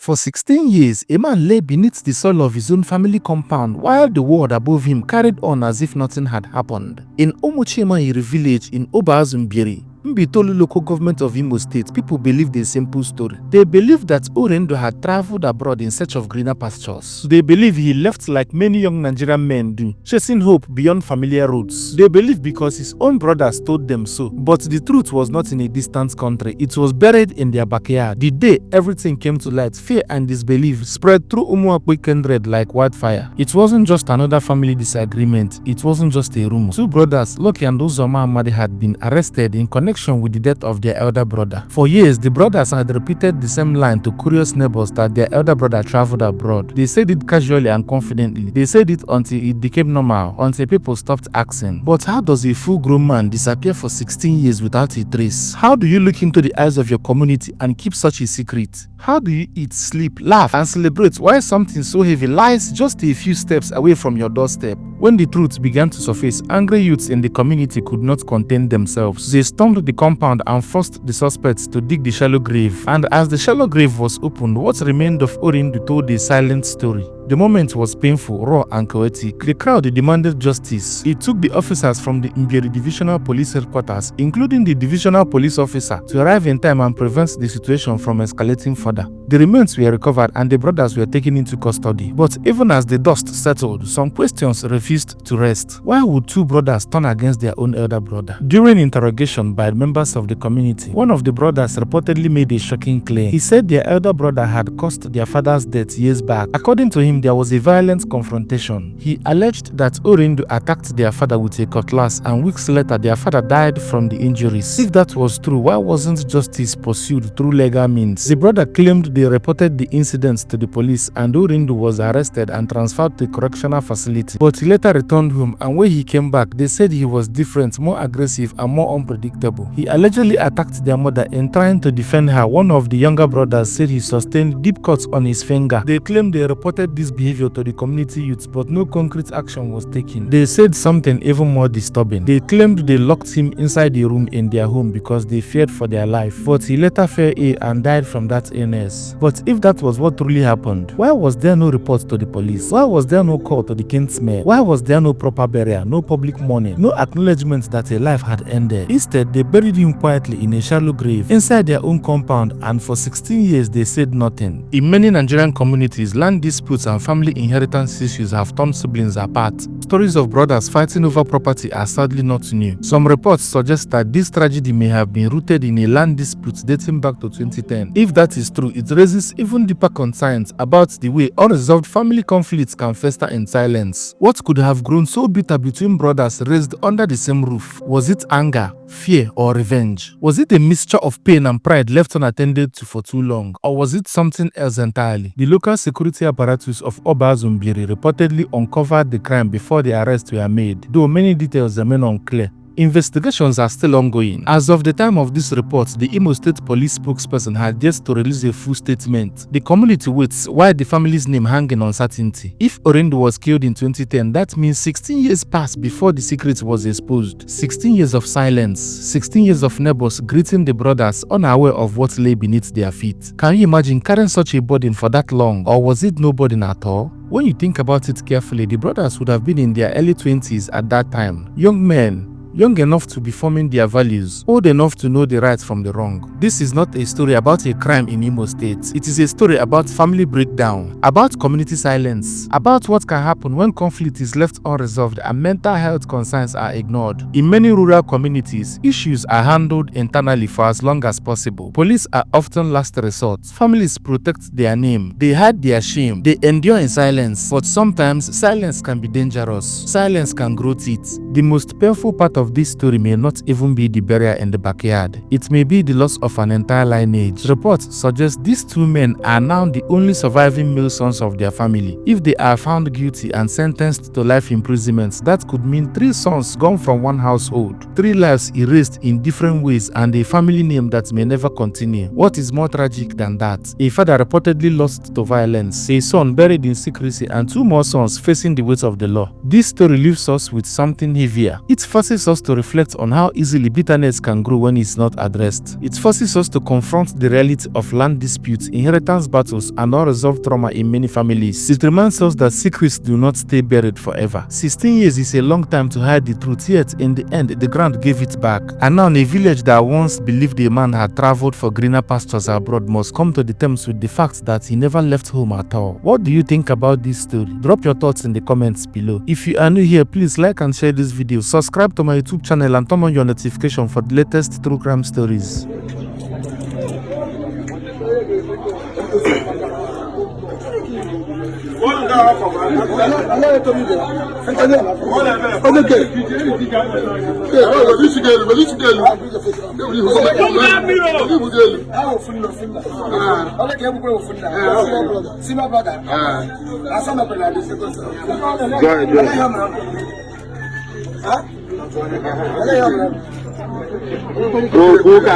For 16 years, a man lay beneath the soil of his own family compound while the world above him carried on as if nothing had happened. In Omochimahiri village in Obazu Mbieri, Mbitolu local government of Imo State, people believed a simple story. They believed that Orindu had traveled abroad in search of greener pastures. They believe he left like many young Nigerian men do, chasing hope beyond familiar roads. They believed because his own brothers told them so. But the truth was not in a distant country. It was buried in their backyard. The day everything came to light, fear and disbelief spread through Umuapui kindred like wildfire. It wasn't just another family disagreement. It wasn't just a rumor. Two brothers, Loki and Uzoma Amadi, had been arrested in connection with the death of their elder brother. For years, the brothers had repeated the same line to curious neighbors that their elder brother traveled abroad. They said it casually and confidently. They said it until it became normal, until people stopped asking. But how does a full-grown man disappear for 16 years without a trace? How do you look into the eyes of your community and keep such a secret? How do you eat, sleep, laugh, and celebrate while something so heavy lies just a few steps away from your doorstep? When the truth began to surface, angry youths in the community could not contain themselves. They stormed the compound and forced the suspects to dig the shallow grave. And as the shallow grave was opened, what remained of Orindu told a silent story. The moment was painful, raw, and chaotic. The crowd demanded justice. It took the officers from the Mbieri Divisional Police Headquarters, including the divisional police officer, to arrive in time and prevent the situation from escalating further. The remains were recovered and the brothers were taken into custody. But even as the dust settled, some questions refused to rest. Why would two brothers turn against their own elder brother? During interrogation by members of the community, one of the brothers reportedly made a shocking claim. He said their elder brother had caused their father's death years back. According to him, there was a violent confrontation. He alleged that Orindu attacked their father with a cutlass and weeks later their father died from the injuries. If that was true, why wasn't justice pursued through legal means? The brother claimed they reported the incidents to the police and Orindu was arrested and transferred to a correctional facility. But he later returned home, and when he came back, they said he was different, more aggressive and more unpredictable. He allegedly attacked their mother in trying to defend her. One of the younger brothers said he sustained deep cuts on his finger. They claimed they reported this behavior to the community youths, but no concrete action was taken. They said something even more disturbing. They claimed they locked him inside a room in their home because they feared for their life, but he later fell ill and died from that illness. But if that was what truly happened, why was there no report to the police? Why was there no call to the kinsmen? Why was there no proper burial, no public mourning, no acknowledgement that a life had ended? Instead, they buried him quietly in a shallow grave inside their own compound, and for 16 years they said nothing. In many Nigerian communities, land disputes and family inheritance issues have torn siblings apart. Stories of brothers fighting over property are sadly not new. Some reports suggest that this tragedy may have been rooted in a land dispute dating back to 2010. If that is true, it raises even deeper concerns about the way unresolved family conflicts can fester in silence. What could have grown so bitter between brothers raised under the same roof? Was it anger, fear, or revenge? Was it a mixture of pain and pride left unattended to for too long? Or was it something else entirely? The local security apparatus of Obazu Mbieri reportedly uncovered the crime before the arrests were made, though many details remain unclear. Investigations are still ongoing. As of the time of this report, the Imo State police spokesperson had yet to release a full statement. The community waits while the family's name hangs in uncertainty. If Orindu was killed in 2010, that means 16 years passed before the secret was exposed. 16 years of silence, 16 years of neighbors greeting the brothers unaware of what lay beneath their feet. Can you imagine carrying such a burden for that long, or was it no burden at all? When you think about it carefully, the brothers would have been in their early 20s at that time. Young men, young enough to be forming their values, old enough to know the right from the wrong. This is not a story about a crime in Imo State. It is a story about family breakdown, about community silence, about what can happen when conflict is left unresolved and mental health concerns are ignored. In many rural communities, issues are handled internally for as long as possible. Police are often last resort. Families protect their name. They hide their shame. They endure in silence. But sometimes, silence can be dangerous. Silence can grow teeth. The most painful part of this story may not even be the burial in the backyard. It may be the loss of an entire lineage. Reports suggest these two men are now the only surviving male sons of their family. If they are found guilty and sentenced to life imprisonment, that could mean 3 sons gone from one household, 3 lives erased in different ways, and a family name that may never continue. What is more tragic than that? A father reportedly lost to violence, a son buried in secrecy, and 2 more sons facing the weight of the law. This story leaves us with something heavier. It forces us to reflect on how easily bitterness can grow when it's not addressed. It forces us to confront the reality of land disputes, inheritance battles, and unresolved trauma in many families. It reminds us that secrets do not stay buried forever. 16 years is a long time to hide the truth, yet in the end, the ground gave it back. And now a village that once believed a man had traveled for greener pastures abroad must come to the terms with the fact that he never left home at all. What do you think about this story? Drop your thoughts in the comments below. If you are new here, please like and share this video, subscribe to my YouTube channel, and turn on your notification for the latest true crime stories.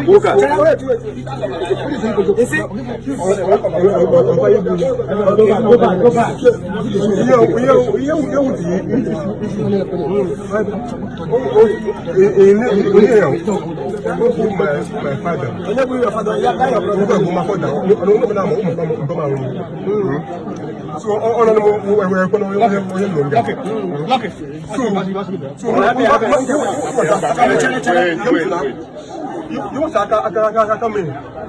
Buka. You want to come in?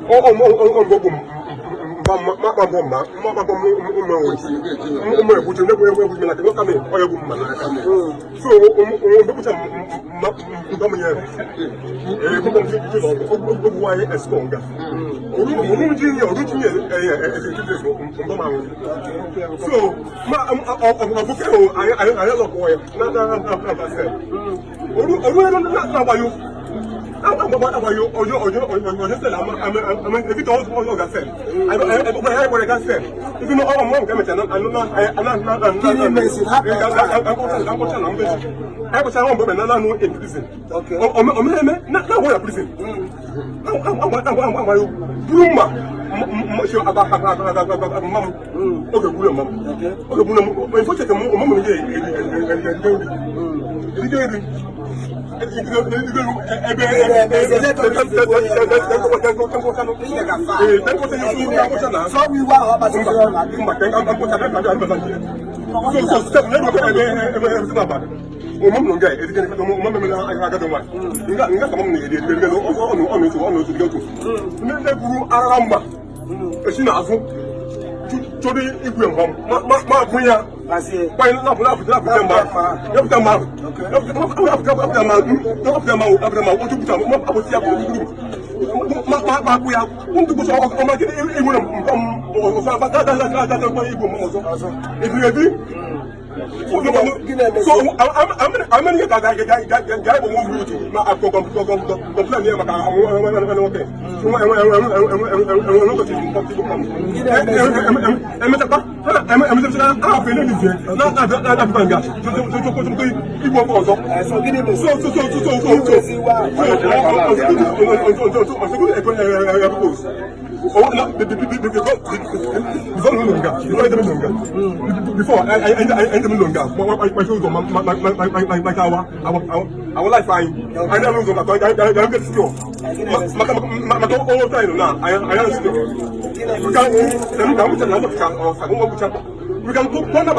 We can go now.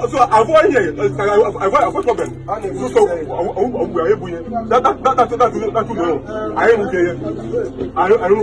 So avoid here. Avoid problem. So we are able. That's I am okay. I don't know. I don't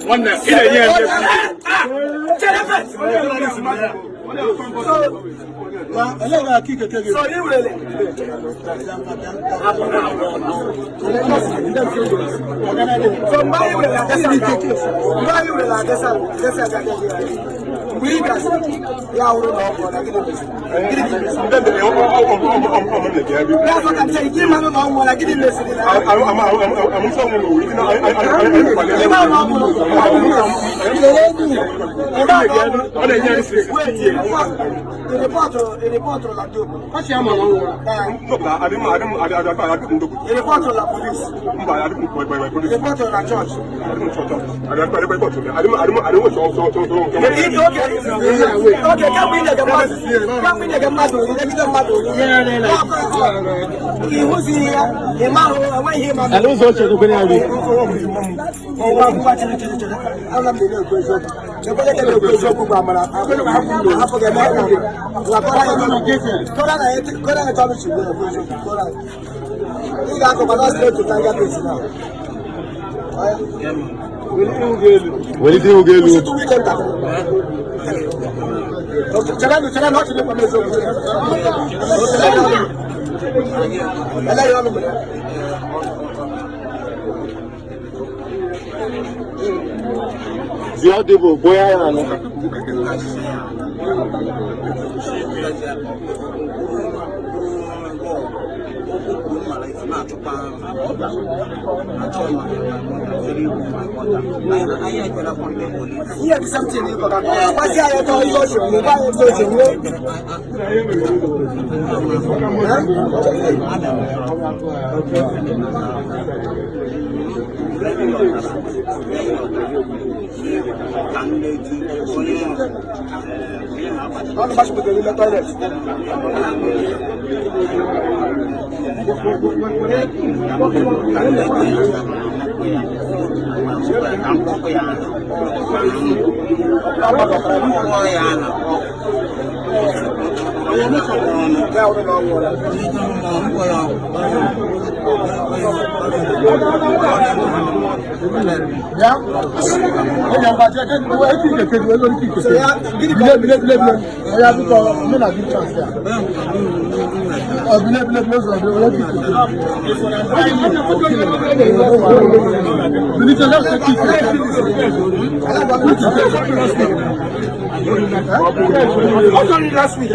One Last week.